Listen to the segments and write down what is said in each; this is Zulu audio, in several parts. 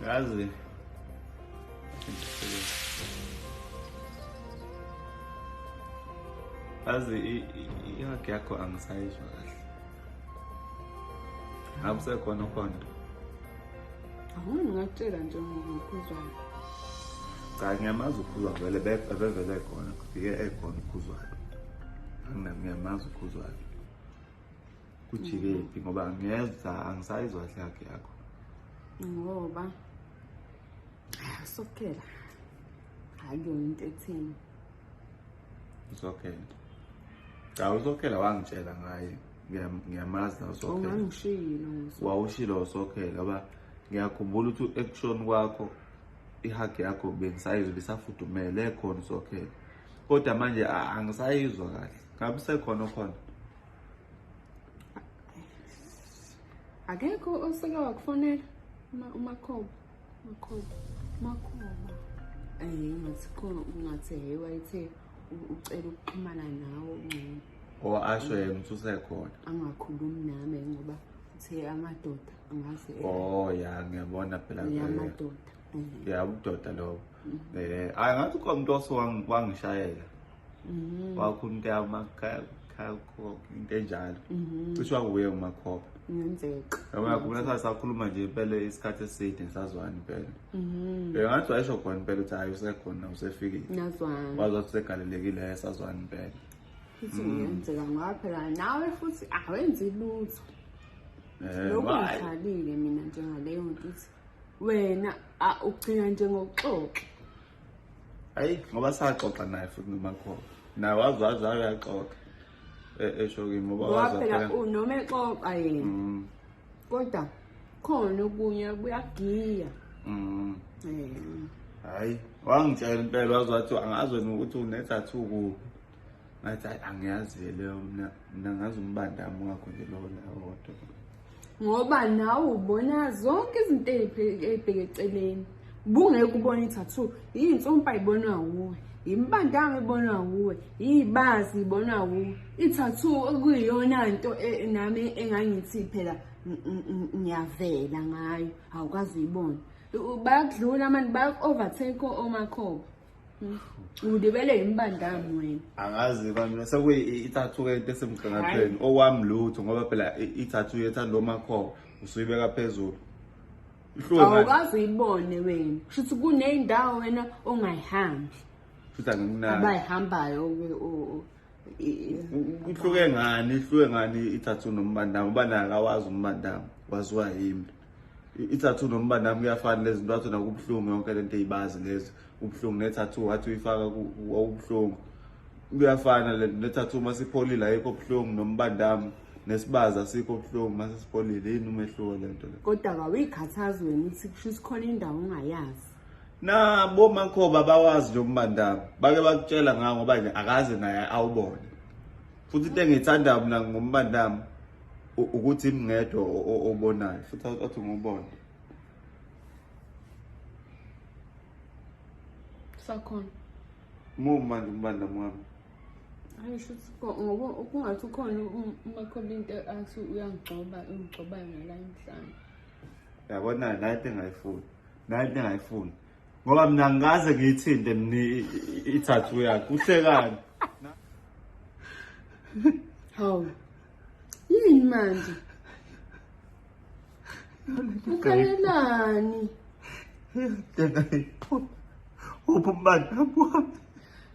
yazi ihaki yakho angisayizwa kahle. Ngabe sekhona khona? Ngingatshela nje ngokuzwayo. Cha, ngiyamazi ukhuzwayo vele bevele khona kufike ekhona ukhuzwayo. Ngiyamazi ukhuzwayo. Kujikephi ngoba ngiyeza angisayizwa kahle yakhe yakho. Ngoba sokhela hayo into ethini. Usokhela. Cha, usokhela wangitshela ngaye. Ngiyamazi na usokhela. Ungangishilo ngoba Wawushilo usokhela ngoba ngiyakhumbula ukuthi ekushoni kwakho ihaki yakho bengisayizwa bisafudumele khona usokhela. Kodwa manje angisayizwa kahle. Ngabe sekhona khona? akekho oseke wakufonela umakhoba. Ngathi khona ungathi hey wayithe ucela ukuxhumana nawe ngcono. Asho yena ukuthi usekhona. Angakhulumi nami ngoba uthe amadoda angazi. Ya ngiyabona phela amadoda. Ya ubudoda lo. Ngathi khona umuntu osewangishayela. Wakhona into yamakhaya into enjalo. Kusho nguye umakhoba. Ngenzeka. Ngiyakubona sakhuluma nje impela isikhathi eside sazwana impela. Ngathi wayesho khona impela ukuthi hayi usekhona usefikile. Nazwana. Wazothi segalelekile sazwana impela. Futhi ngiyenzeka ngaphela nawe futhi awenzi lutho. Lokho ngikhalile mina njengaleyo nto ukuthi wena ugcina nje ngokuxoxa. Hayi ngoba saxoxa naye futhi nomakhoba. Naye wazi ayaxoxa. Esho kimi ngoba phela noma exoxa yena. Kodwa khona okunye kuyagiya. Hayi wangitshela impela wazathi angazi wena ukuthi unethathu kuphi. Ngathi angiyazi leyo mina ngazi umbandami ngakho nje lo wodwa. Ngoba nawe ubona zonke izinto ezibheke eceleni. Bungeke ubone ithathu, insumpa ibonwa nguwe. Imbandami ibonwa nguwe, ibazi ibonwa nguwe. Ithathu okuyiyona into nami engangithi phela ngiyavela ngayo, awukazi uyibona. Bayakudlula manje bayovertake omakhoba. Udibele imbandami wena. Angazi bami sekuyi ithathu into esemgangathweni owami lutho ngoba phela ithathu yethanda omakhoba usuyibeka phezulu. Awukazi uyibone wena. Shuthi kuneyindawo wena ongayihambi. Futhi angikunayo. Abayihambayo ihluke ngani ithathu nombandami uba naka wazi umbandami waziwa yimi. Ithathu nombandami kuyafana lezi zinto athona kubhlungu yonke lento ezibazi lezi ubhlungu nethathu wathi uyifaka ubhlungu. Kuyafana le nethathu masipholile ayikho ubhlungu nombandami nesibaza sikho ubhlungu masipholile yini umehluko lento le. Kodwa awuyikhathazi wena ukuthi kusho ikhona indawo ongayazi. Na bomakhoba bawazi lo mbandami bake bakutshela ngawo ngoba nje akaze naye awubone. Futhi into engithanda mina ngombandami ukuthi imngedwa obonayo futhi athi ngubona. Sakhona. Manje umbandami wami. Hayi shuthi ngoba kungathi ukhona umakhoba into athi ungigcoba ngala emhlanje. Yabona nathi engayifuni. Ngoba mina ngaze ngiyithinte mina ithathu yakhe uhlekani. Hawu. Yini manje? Ukhalelani? Umbandami wami.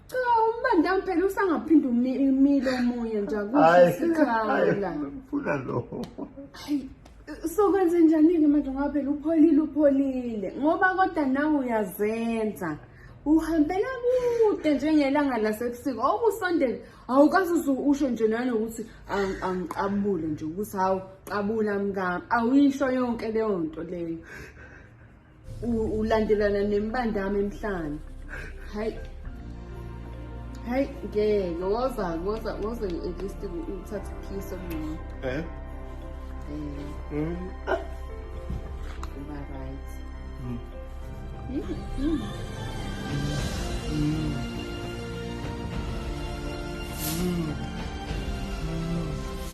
Cha umbandami phela usangaphinda umile omunye nje akusikhala. Ngifuna lo. Hayi so kwenze njani ke manje ngoba phela upholile ngoba kodwa nawe uyazenza uhambela kude njengelanga lasebusika okusondela awukazi usho nje nanokuthi angiqabule nje ukuthi hawu qabula mngami awuyisho yonke leyo nto leyo ulandelana nembandami emhlanje. Hayi ngeke woza at least uthathe piece of me. Right.